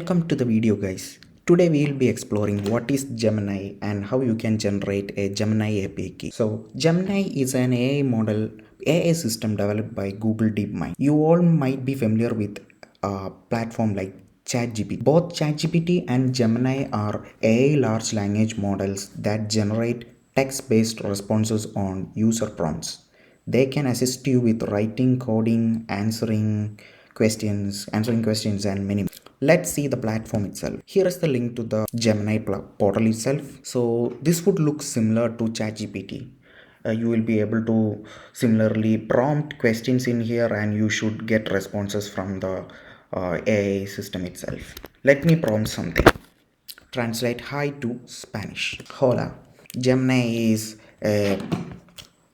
Welcome to the video guys. Today we will be exploring what is Gemini and how you can generate a Gemini API key. So Gemini is an AI system developed by Google DeepMind. You all might be familiar with a platform like ChatGPT. Both ChatGPT and Gemini are AI large language models that generate text-based responses on user prompts. They can assist you with writing, coding, answering questions and many more. Let's see the platform itself. Here is the link to the Gemini portal itself. So this would look similar to ChatGPT. You will be able to similarly prompt questions in here and you should get responses from the AI system itself. Let me prompt something. Translate hi to Spanish. Hola. Gemini is a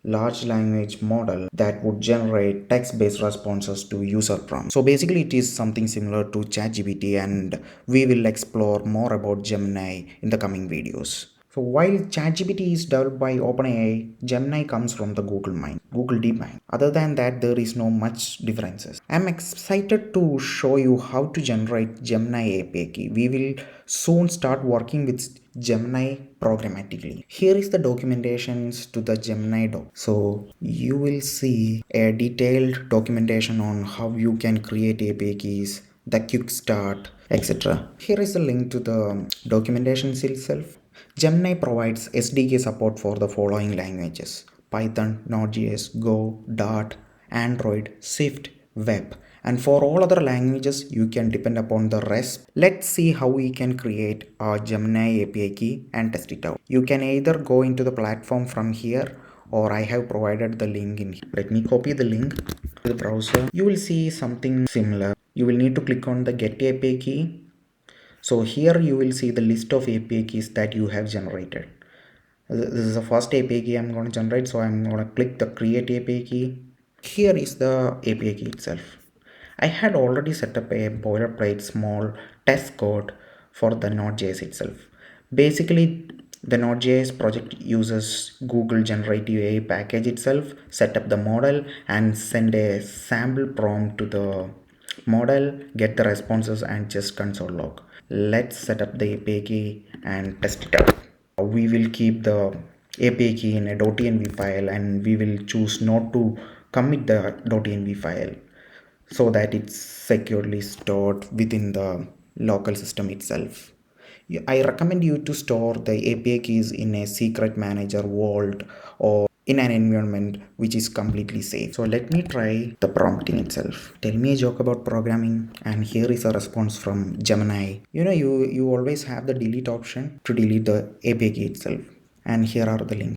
large language model that would generate text-based responses to user prompts. So basically it is something similar to ChatGPT, and we will explore more about Gemini in the coming videos. So while ChatGPT is developed by OpenAI, Gemini comes from the Google DeepMind. Other than that, there is no much differences. I'm excited to show you how to generate Gemini API key. We will soon start working with Gemini programmatically. Here is the documentations to the Gemini doc. So you will see a detailed documentation on how you can create API keys, the quick start, etc. Here is the link to the documentation itself. Gemini provides SDK support for the following languages: Python, Node.js, Go, Dart, Android, Swift, Web. And for all other languages, you can depend upon the rest. Let's see how we can create a Gemini API key and test it out. You can either go into the platform from here, or I have provided the link in here. Let me copy the link to the browser. You will see something similar. You will need to click on the Get API key. So here you will see the list of API keys that you have generated. This is the first API key I'm going to generate, so I'm going to click the Create API key. Here is the API key itself. I had already set up a boilerplate small test code for the Node.js itself. Basically, the Node.js project uses Google Generative AI package itself, set up the model and send a sample prompt to the model, get the responses and just console log. Let's set up the API key and test it out. We will keep the API key in a .env file and we will choose not to commit the .env file so that it's securely stored within the local system itself. I recommend you to store the API keys in a secret manager vault or in an environment which is completely safe. So let me try the prompting itself. Tell me a joke about programming, and here is a response from Gemini. You always have the delete option to delete the API key itself, and here are the links.